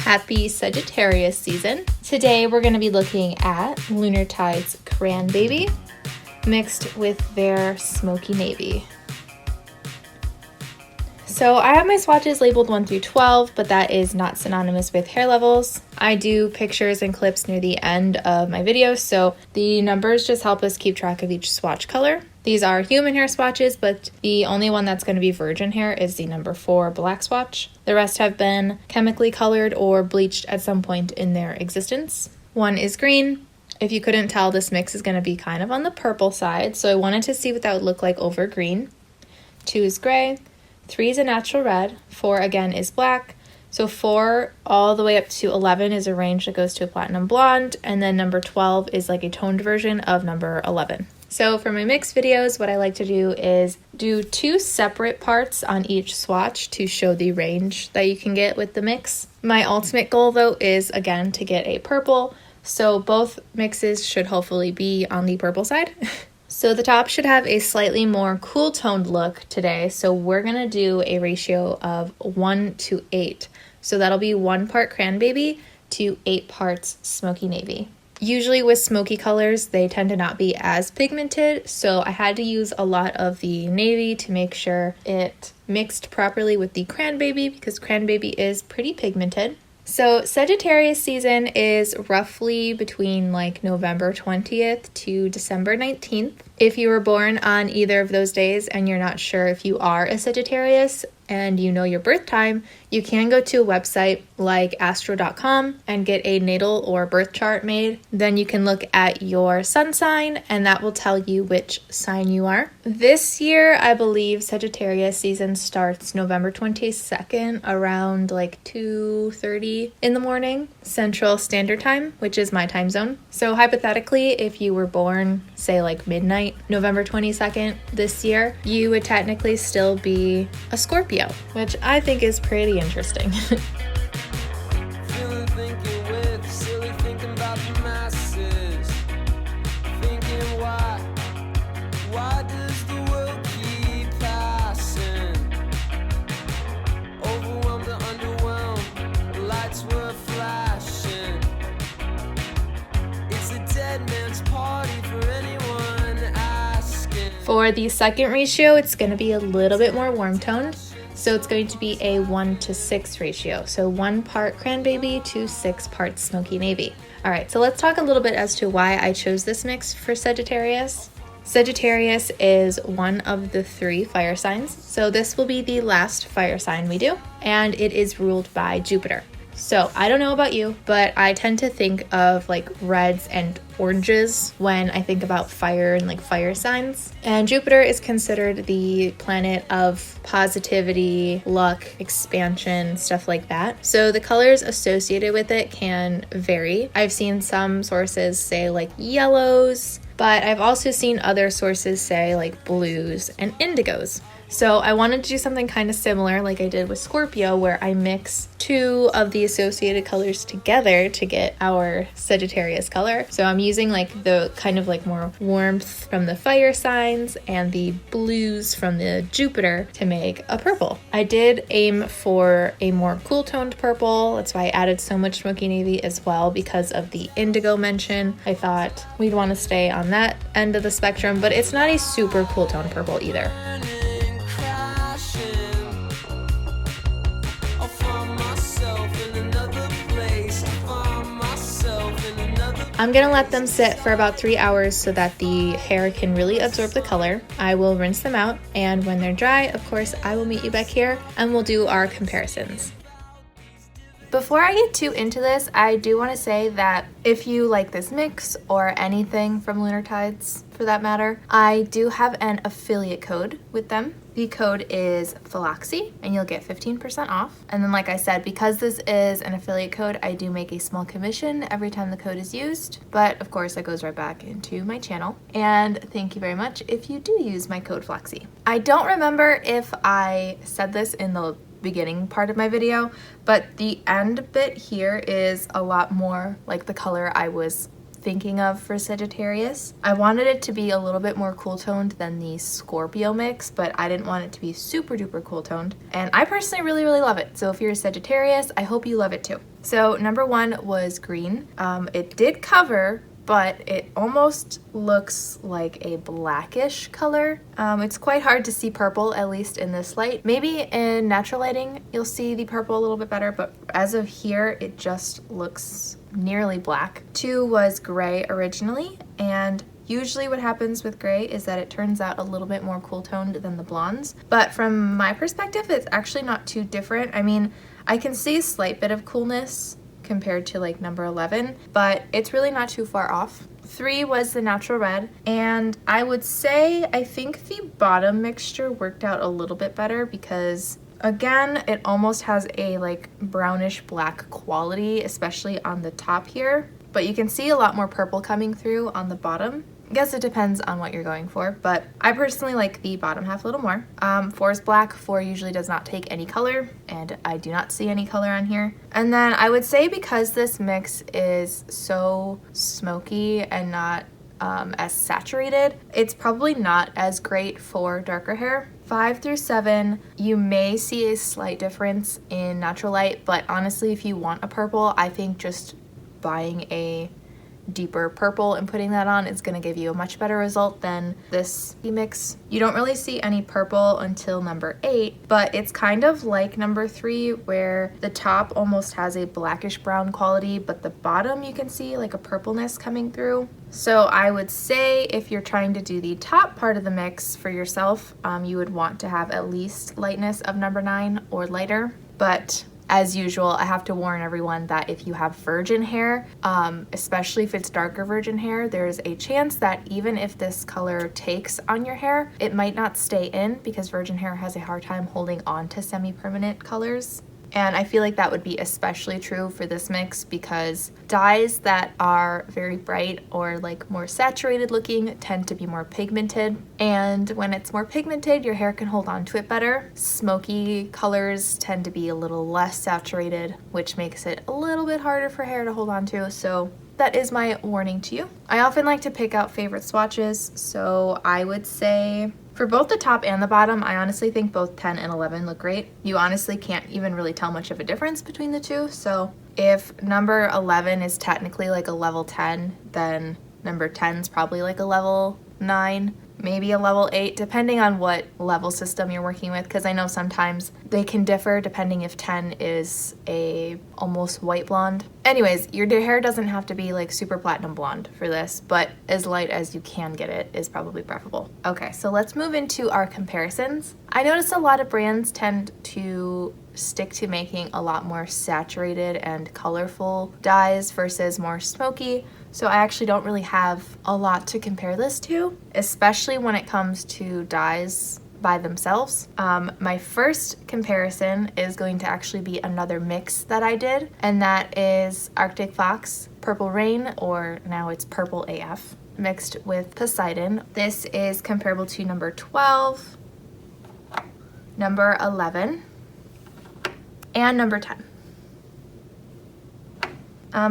Happy Sagittarius season. Today we're going to be looking at Lunar Tide's Cran Baby mixed with their Smoky Navy. So I have my swatches labeled 1 through 12, but that is not synonymous with hair levels. I do pictures and clips near the end of my videos, so the numbers just help us keep track of each swatch color. These are human hair swatches, but the only one that's going to be virgin hair is the number 4 black swatch. The rest have been chemically colored or bleached at some point in their existence. 1 is green. If you couldn't tell, this mix is going to be kind of on the purple side, so I wanted to see what that would look like over green. 2 is gray. 3 is a natural red. 4 again is black. So 4 all the way up to 11 is a range that goes to a platinum blonde, and then number 12 is like a toned version of number 11. So for my mix videos, what I like to do is do 2 separate parts on each swatch to show the range that you can get with the mix. My ultimate goal though is again to get a purple, so both mixes should hopefully be on the purple side. So the top should have a slightly more cool toned look today, so we're going to do a ratio of 1 to 8. So that'll be 1 part Cran Baby to 8 parts Smoky Navy. Usually with smoky colors, they tend to not be as pigmented, so I had to use a lot of the navy to make sure it mixed properly with the Cran Baby because Cran Baby is pretty pigmented. So Sagittarius season is roughly between like November 20th to December 19th. If you were born on either of those days and you're not sure if you are a Sagittarius and you know your birth time, you can go to a website like astro.com and get a natal or birth chart made. Then you can look at your sun sign and that will tell you which sign you are. This year, I believe Sagittarius season starts November 22nd around like 2:30 in the morning, Central Standard Time, which is my time zone. So hypothetically, if you were born, say like midnight, November 22nd this year, you would technically still be a Scorpio, which I think is pretty interesting. For the second ratio, it's going to be a little bit more warm toned. So it's going to be a 1 to 6 ratio. So 1 part Cran Baby to 6 parts Smoky Navy. All right, so let's talk a little bit as to why I chose this mix for Sagittarius. Sagittarius is one of the 3 fire signs. So this will be the last fire sign we do, and it is ruled by Jupiter. So I don't know about you, but I tend to think of like reds and oranges when I think about fire and like fire signs. And Jupiter is considered the planet of positivity, luck, expansion, stuff like that. So the colors associated with it can vary. I've seen some sources say like yellows, but I've also seen other sources say like blues and indigos. So I wanted to do something kind of similar like I did with Scorpio, where I mix 2 of the associated colors together to get our Sagittarius color. So I'm using like the kind of like more warmth from the fire signs and the blues from the Jupiter to make a purple. I did aim for a more cool toned purple. That's why I added so much Smoky Navy as well, because of the indigo mention. I thought we'd want to stay on that end of the spectrum, but it's not a super cool toned purple either. I'm gonna let them sit for about 3 hours so that the hair can really absorb the color. I will rinse them out, and when they're dry, of course, I will meet you back here and we'll do our comparisons. Before I get too into this, I do want to say that if you like this mix or anything from Lunar Tides for that matter, I do have an affiliate code with them. The code is Philoxy and you'll get 15% off. And then like I said, because this is an affiliate code, I do make a small commission every time the code is used, but of course it goes right back into my channel. And thank you very much if you do use my code Philoxy. I don't remember if I said this in the beginning part of my video, but the end bit here is a lot more like the color I was thinking of for Sagittarius. I wanted it to be a little bit more cool toned than the Scorpio mix, but I didn't want it to be super duper cool toned. And I personally really, really love it. So if you're a Sagittarius, I hope you love it too. So number 1 was green. It did cover, but it almost looks like a blackish color. It's quite hard to see purple, at least in this light. Maybe in natural lighting, you'll see the purple a little bit better, but as of here, it just looks nearly black. 2 was gray originally, and usually what happens with gray is that it turns out a little bit more cool toned than the blondes. But from my perspective, it's actually not too different. I mean, I can see a slight bit of coolness compared to like number 11, but it's really not too far off. 3 was the natural red, and I would say I think the bottom mixture worked out a little bit better because again, it almost has a like brownish black quality, especially on the top here, but you can see a lot more purple coming through on the bottom. I guess it depends on what you're going for, but I personally like the bottom half a little more. 4 is black. 4 usually does not take any color, and I do not see any color on here. And then I would say because this mix is so smoky and not as saturated, it's probably not as great for darker hair. 5 through 7, you may see a slight difference in natural light, but honestly, if you want a purple, I think just buying a deeper purple and putting that on is going to give you a much better result than this mix. You don't really see any purple until number 8, but it's kind of like number 3 where the top almost has a blackish brown quality, but the bottom you can see like a purpleness coming through. So I would say if you're trying to do the top part of the mix for yourself, you would want to have at least lightness of number 9 or lighter. But as usual, I have to warn everyone that if you have virgin hair, especially if it's darker virgin hair, there's a chance that even if this color takes on your hair, it might not stay in because virgin hair has a hard time holding on to semi-permanent colors. And I feel like that would be especially true for this mix because dyes that are very bright or like more saturated looking tend to be more pigmented. And when it's more pigmented, your hair can hold on to it better. Smoky colors tend to be a little less saturated, which makes it a little bit harder for hair to hold on to. So that is my warning to you. I often like to pick out favorite swatches, so I would say for both the top and the bottom, I honestly think both 10 and 11 look great. You honestly can't even really tell much of a difference between the two, so if number 11 is technically like a level 10, then number 10 is probably like a level 9. Maybe a level 8, depending on what level system you're working with, because I know sometimes they can differ depending if 10 is a almost white blonde. Anyways, your hair doesn't have to be like super platinum blonde for this, but as light as you can get it is probably preferable. Okay, so let's move into our comparisons. I noticed a lot of brands tend to stick to making a lot more saturated and colorful dyes versus more smoky. So I actually don't really have a lot to compare this to, especially when it comes to dyes by themselves. My first comparison is going to actually be another mix that I did, and that is Arctic Fox Purple Rain, or now it's Purple AF, mixed with Poseidon. This is comparable to number 12, number 11, and number 10.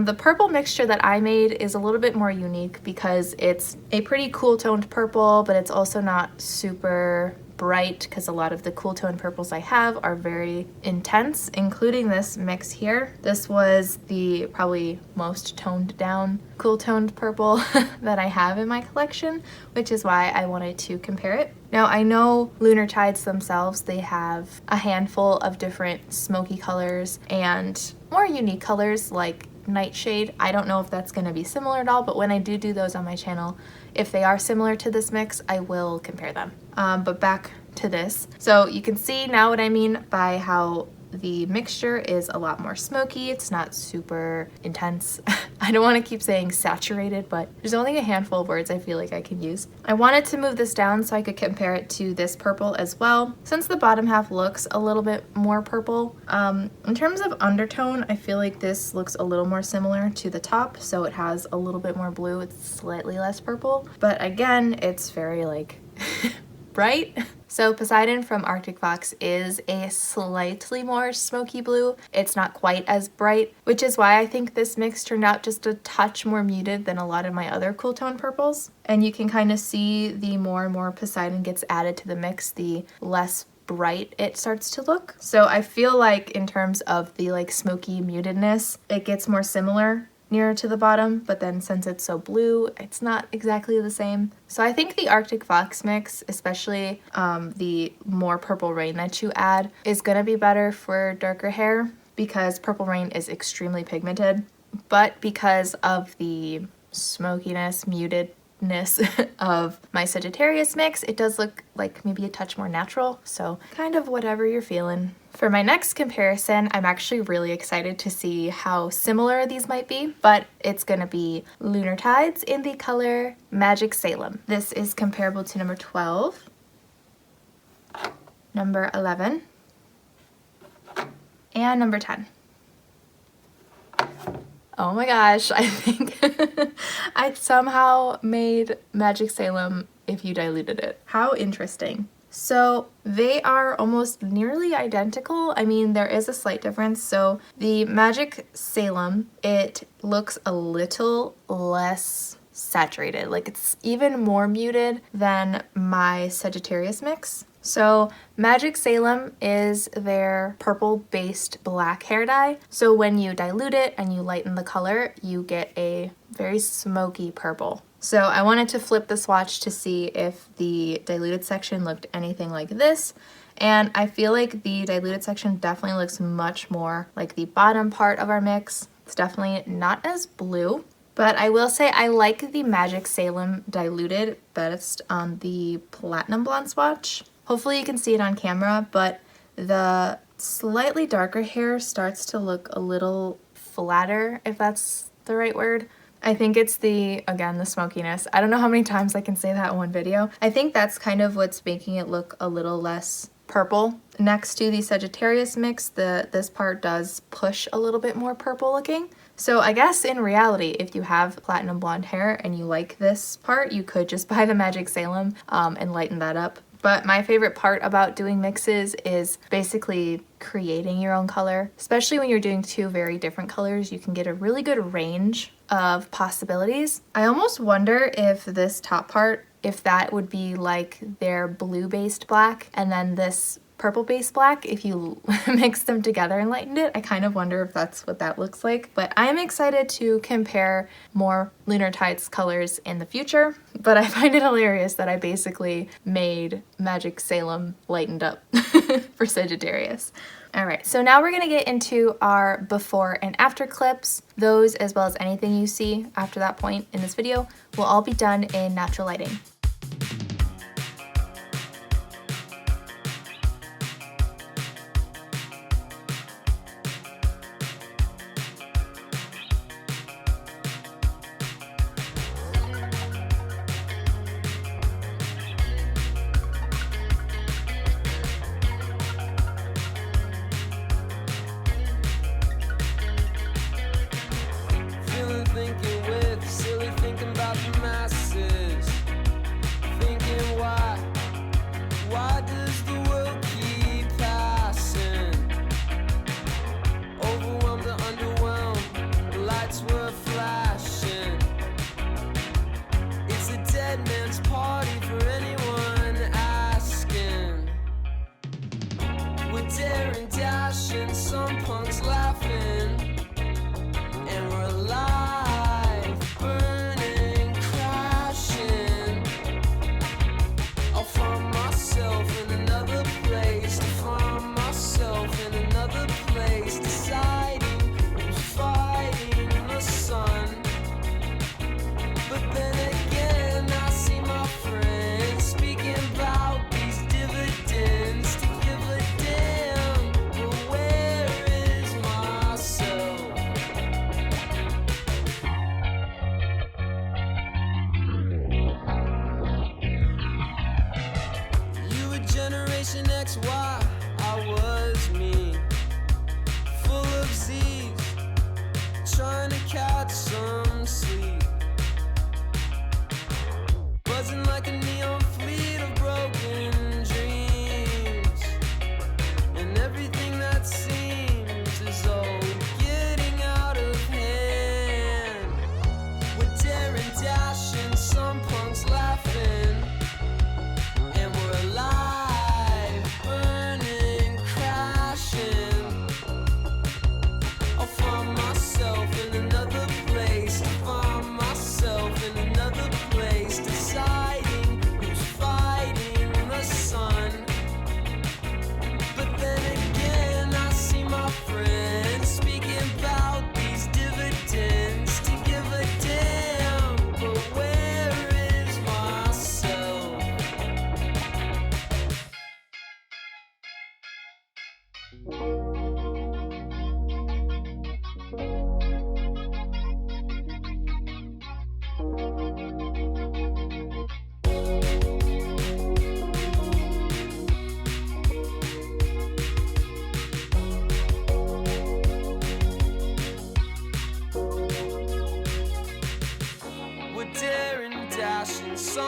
The purple mixture that I made is a little bit more unique because it's a pretty cool toned purple, but it's also not super bright because a lot of the cool toned purples I have are very intense, including this mix here. This was the probably most toned down cool toned purple that I have in my collection, which is why I wanted to compare it. Now I know Lunar Tides themselves, they have a handful of different smoky colors and more unique colors like Nightshade. I don't know if that's going to be similar at all, but when I do those on my channel, if they are similar to this mix, I will compare them. But back to this. So you can see now what I mean by how the mixture is a lot more smoky. It's not super intense. I don't want to keep saying saturated, but there's only a handful of words I feel like I can use. I wanted to move this down so I could compare it to this purple as well, since the bottom half looks a little bit more purple. In terms of undertone, I feel like this looks a little more similar to the top, so it has a little bit more blue, it's slightly less purple, but again, it's very like bright. So Poseidon from Arctic Fox is a slightly more smoky blue. It's not quite as bright, which is why I think this mix turned out just a touch more muted than a lot of my other cool tone purples. And you can kind of see the more and more Poseidon gets added to the mix, the less bright it starts to look. So I feel like in terms of the like smoky mutedness, it gets more similar nearer to the bottom, but then since it's so blue, it's not exactly the same. So I think the Arctic Fox mix, especially the more Purple Rain that you add, is gonna be better for darker hair because Purple Rain is extremely pigmented, but because of the smokiness, mutedness of my Sagittarius mix, it does look like maybe a touch more natural, so kind of whatever you're feeling. For my next comparison, I'm actually really excited to see how similar these might be, but it's gonna be Lunar Tides in the color Magic Salem. This is comparable to number 12, number 11, and number 10. Oh my gosh, I think I somehow made Magic Salem if you diluted it. How interesting. So they are almost nearly identical. I mean, there is a slight difference. So the Magic Salem, it looks a little less saturated. Like it's even more muted than my Sagittarius mix. So Magic Salem is their purple-based black hair dye. So when you dilute it and you lighten the color, you get a very smoky purple. So I wanted to flip the swatch to see if the diluted section looked anything like this. And I feel like the diluted section definitely looks much more like the bottom part of our mix. It's definitely not as blue. But I will say I like the Magic Salem diluted best on the Platinum Blonde swatch. Hopefully you can see it on camera, but the slightly darker hair starts to look a little flatter, if that's the right word. I think it's again, the smokiness. I don't know how many times I can say that in one video. I think that's kind of what's making it look a little less purple. Next to the Sagittarius mix, this part does push a little bit more purple looking. So I guess in reality, if you have platinum blonde hair and you like this part, you could just buy the Magic Salem and lighten that up. But my favorite part about doing mixes is basically creating your own color. Especially when you're doing two very different colors, you can get a really good range of possibilities. I almost wonder if this top part, if that would be like their blue-based black and then this purple-based black, if you mix them together and lightened it. I kind of wonder if that's what that looks like. But I'm excited to compare more Lunar Tides colors in the future. But I find it hilarious that I basically made Magic Salem lightened up for Sagittarius. Alright, so now we're going to get into our before and after clips. Those, as well as anything you see after that point in this video, will all be done in natural lighting. Some punks laughing, and we're alive.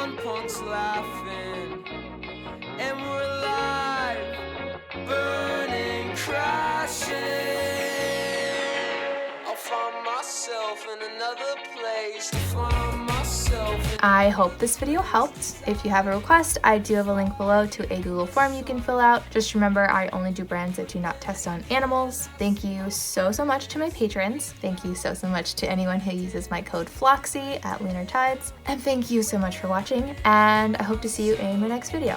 some punks laughing, and we're alive, burning, crashing. I'll find myself in another place to find myself. I hope this video helped. If you have a request, I do have a link below to a Google form you can fill out. Just remember, I only do brands that do not test on animals. Thank you so much to my patrons. Thank you so much to anyone who uses my code FLOXY at Lunar Tides. And thank you so much for watching, and I hope to see you in my next video.